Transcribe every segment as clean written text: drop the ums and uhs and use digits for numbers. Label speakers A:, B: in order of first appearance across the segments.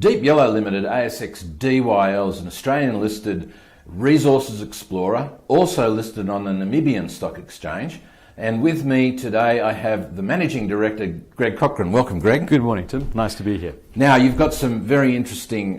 A: Deep Yellow Limited, ASX DYL, is an Australian listed resources explorer, also listed on the Namibian Stock Exchange. And with me today I have the Managing Director, Greg Cochran. Welcome, Greg.
B: Good morning, Tim. Nice to be here.
A: Now, you've got some very interesting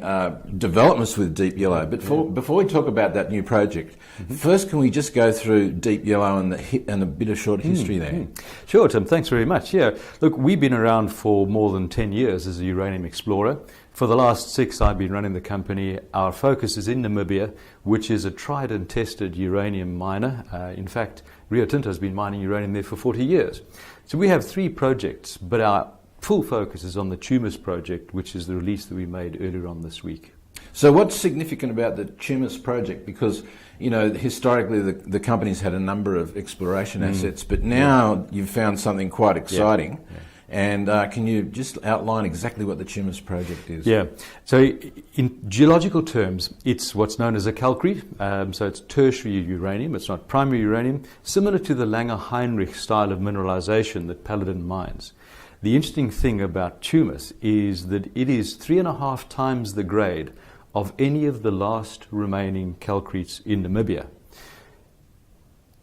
A: developments with Deep Yellow, but before we talk about that new project, first can we just go through Deep Yellow and a bit of short history there?
B: Sure, Tim. Thanks very much. Yeah, look, we've been around for more than 10 years as a uranium explorer. For the last 6, I've been running the company. Our focus is in Namibia, which is a tried and tested uranium miner. In fact, Rio Tinto has been mining uranium there for 40 years. So we have 3 projects, but our full focus is on the Tumas project, which is the release that we made earlier on this week.
A: So what's significant about the Tumas project? Because, you know, historically the company's had a number of exploration assets, but now you've found something quite exciting. And can you just outline exactly what the Tumas project is?
B: Yeah, so in geological terms, it's what's known as a calcrete. So it's tertiary uranium, it's not primary uranium, similar to the Langer Heinrich style of mineralisation that Paladin mines. The interesting thing about Tumas is that it is 3.5 times the grade of any of the last remaining calcretes in Namibia.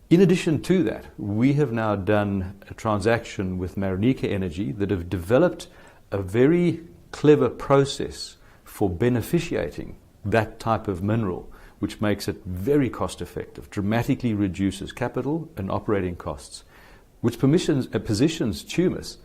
B: In addition to that, we have now done a transaction with Marenica Energy that have developed a very clever process for beneficiating that type of mineral, which makes it very cost effective, dramatically reduces capital and operating costs, which positions Tumas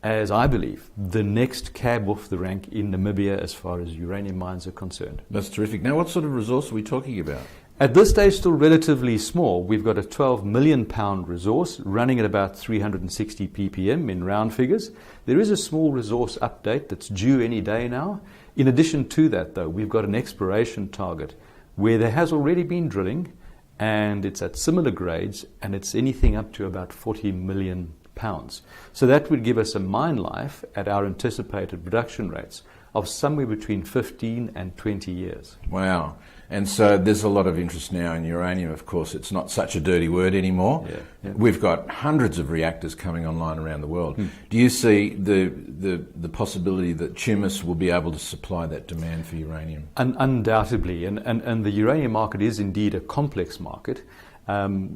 B: as, I believe, the next cab off the rank in Namibia as far as uranium mines are concerned.
A: That's terrific. Now, what sort of resource are we talking about?
B: At this stage, still relatively small. We've got a 12 million pound resource running at about 360 ppm in round figures. There is a small resource update that's due any day now. In addition to that, though, we've got an exploration target where there has already been drilling, and it's at similar grades, and it's anything up to about 40 million pounds. So that would give us a mine life at our anticipated production rates of somewhere between 15 and 20 years.
A: Wow. And so there's a lot of interest now in uranium, of course. It's not such a dirty word anymore.
B: Yeah.
A: We've got hundreds of reactors coming online around the world. Do you see the possibility that Tumas will be able to supply that demand for uranium?
B: Undoubtedly. And the uranium market is indeed a complex market.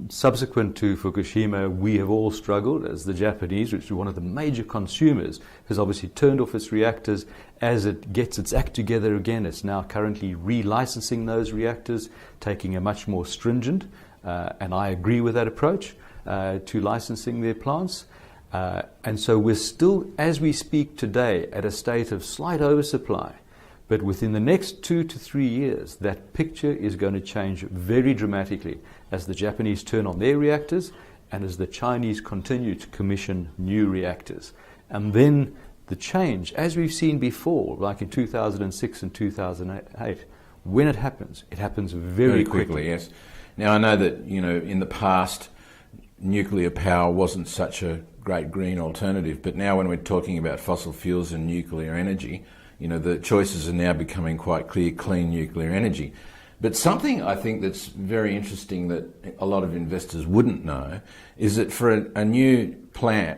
B: Subsequent to Fukushima, we have all struggled as the Japanese, which is one of the major consumers, has obviously turned off its reactors. As it gets its act together again, it's now currently relicensing those reactors, taking a much more stringent, and I agree with that approach, to licensing their plants. And so we're still, as we speak today, at a state of slight oversupply. But within the next 2 to 3 years, that picture is going to change very dramatically as the Japanese turn on their reactors and as the Chinese continue to commission new reactors. And then the change, as we've seen before, like in 2006 and 2008, when it happens very quickly.
A: Yes. Now, I know that, you know, in the past, nuclear power wasn't such a great green alternative, but now when we're talking about fossil fuels and nuclear energy, you know, the choices are now becoming quite clear: clean nuclear energy. But something I think that's very interesting that a lot of investors wouldn't know is that for a new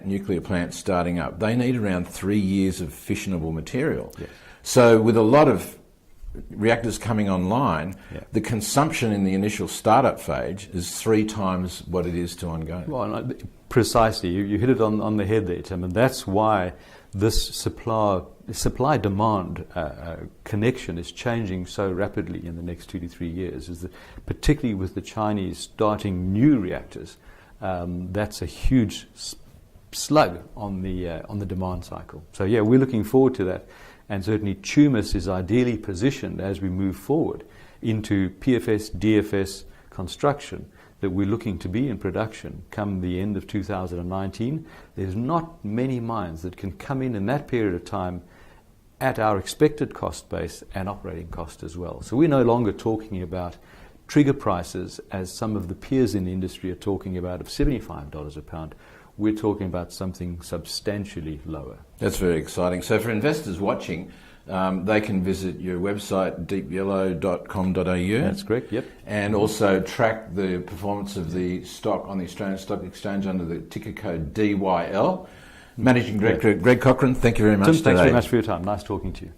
A: nuclear plant starting up, they need around 3 years of fissionable material.
B: Yes.
A: So with a lot of reactors coming online, the consumption in the initial startup phase is 3 times what it is to ongoing.
B: Well, no, precisely. You hit it on the head there, Tim, and that's why this supply-demand connection is changing so rapidly in the next 2 to 3 years, is that particularly with the Chinese starting new reactors, that's a huge slug on the demand cycle. So yeah, we're looking forward to that, and certainly Tumas is ideally positioned as we move forward into PFS, DFS construction, that we're looking to be in production come the end of 2019. There's not many mines that can come in that period of time at our expected cost base and operating cost as well. So we're no longer talking about trigger prices as some of the peers in the industry are talking about of $75 a pound. We're talking about something substantially lower.
A: That's very exciting. So for investors watching, they can visit your website, deepyellow.com.au.
B: That's correct, yep.
A: And also track the performance of the stock on the Australian Stock Exchange under the ticker code DYL. Managing Director Greg Cochran, thank you very much
B: Tim,
A: today.
B: thanks very much for your time. Nice talking to you.